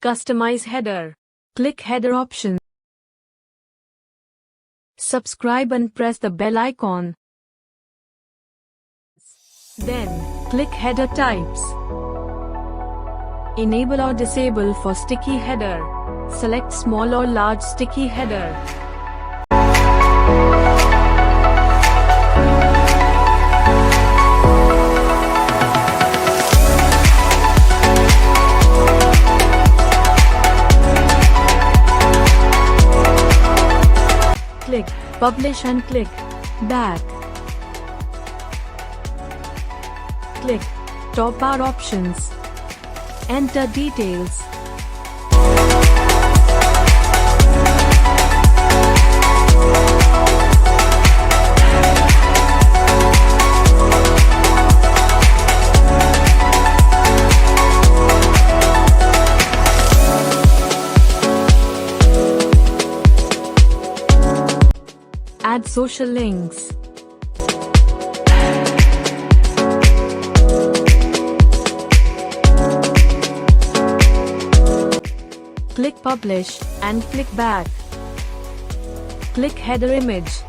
Customize header. Click header option. Subscribe and press the bell icon. Then, click header types. Enable or disable for sticky header. Select small or large sticky header. Click Publish and click Back. Click Top bar options. Enter details. Add social links. Click Publish and click Back. Click Header image.